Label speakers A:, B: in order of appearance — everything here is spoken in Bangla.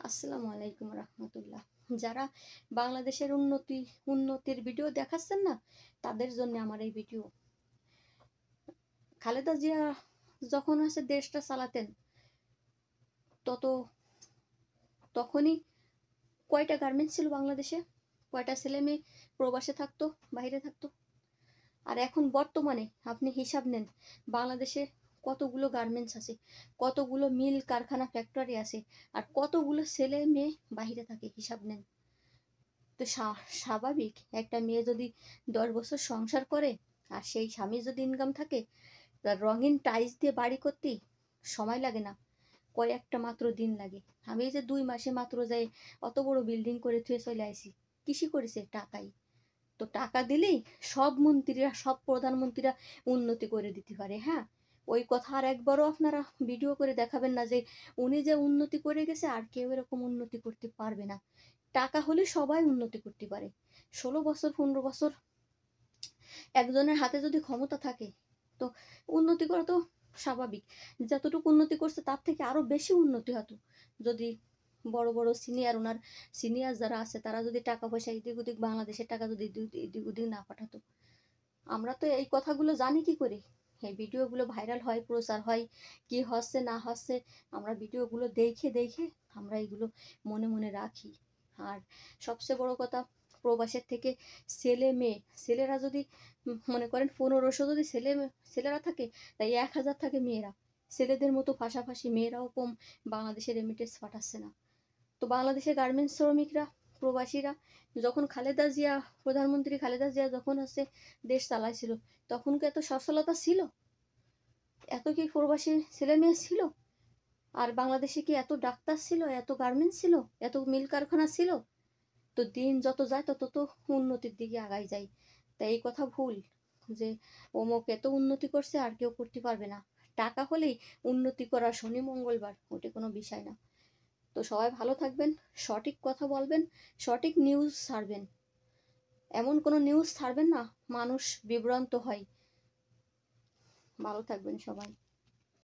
A: আসসালামু আলাইকুম রহমতুল্লাহ। যারা বাংলাদেশের উন্নতির ভিডিও দেখাচ্ছেন না, তাদের জন্য আমার এই ভিডিও। খালেদা জিয়া যখন দেশটা চালাতেন, তখনই কয়টা গার্মেন্টস ছিল বাংলাদেশে? কয়টা ছেলে মেয়ে প্রবাসে থাকতো, বাইরে থাকতো? আর এখন বর্তমানে আপনি হিসাব নেন, বাংলাদেশে কতগুলো গার্মেন্টস আছে, কতগুলো মিল কারখানা ফ্যাক্টরি আছে, আর কতগুলো ছেলে মেয়ে বাইরে থাকে, হিসাব নেন। তো স্বাভাবিক একটা মেয়ে যদি 10 বছর সংসার করে, আর সেই স্বামী যদি ইনকাম থাকে, তার রঙিন টাইলস দিয়ে বাড়ি করতেই সময় লাগে না, কয়েকটা মাত্র দিন লাগে। আমি এই যে 2 মাসে মাত্র যাই অত বড় বিল্ডিং করে থুয়ে চলে আসি, কৃষি করেছে টাকাই। তো টাকা দিলেই সব মন্ত্রীরা, সব প্রধানমন্ত্রীরা উন্নতি করে দিতে পারে। হ্যাঁ, ওই কথা আর একবারও আপনারা ভিডিও করে দেখাবেন না যে উনি যে উন্নতি করে গেছে আর কেউ এরকম উন্নতি করতে পারবে না। টাকা হলে সবাই উন্নতি করতে পারে। 16 বছর 15 বছর একজনের হাতে যদি ক্ষমতা থাকে, তো উন্নতি করা তো স্বাভাবিক। যতটুকু উন্নতি করছে তার থেকে আরো বেশি উন্নতি হতো যদি বড় বড় সিনিয়র যারা আছে তারা যদি টাকা পয়সা এদিক ওদিক, বাংলাদেশের টাকা যদি এদিক ওদিক না পাঠাতো। আমরা তো এই কথাগুলো জানি কি করে? এই ভিডিওগুলো ভাইরাল হয়, প্রচার হয়, কি হচ্ছে না হচ্ছে আমরা ভিডিওগুলো দেখে দেখে আমরা এগুলো মনে মনে রাখি। আর সবচেয়ে বড় কথা, প্রবাসের থেকে ছেলেরা যদি মনে করেন 1500 যদি ছেলেরা থাকে, তাই 1000 থাকে মেয়েরা। ছেলেদের মতো পাশাপাশি মেয়েরাও কম বাংলাদেশের রেমিটেন্স পাঠাচ্ছে না। তো বাংলাদেশের গার্মেন্টস শ্রমিকরা, প্রবাসীরা, যখন প্রধানমন্ত্রী খালেদা জিয়া যখন দেশ চালাইছিল, তখন কি এত সচ্ছলতা ছিল? এত কি প্রবাসী ছেলে মেয়ে ছিল? আর বাংলাদেশে কি এত ডাক্তার ছিল, এত গার্মেন্টস ছিল, এত মিল কারখানা ছিল? তো দিন যত যায় তত তো উন্নতির দিকে আগাই যায়। তাই এই কথা ভুল যে অমুক এত উন্নতি করছে আর কেউ করতে পারবে না। টাকা হলেই উন্নতি করা শনি মঙ্গলবার, ওটা কোনো বিষয় না। তো সবাই ভালো থাকবেন, সঠিক কথা বলবেন, সঠিক নিউজ ছাড়বেন। এমন কোনো নিউজ ছাড়বেন না মানুষ বিভ্রান্ত হয়। ভালো থাকবেন সবাই।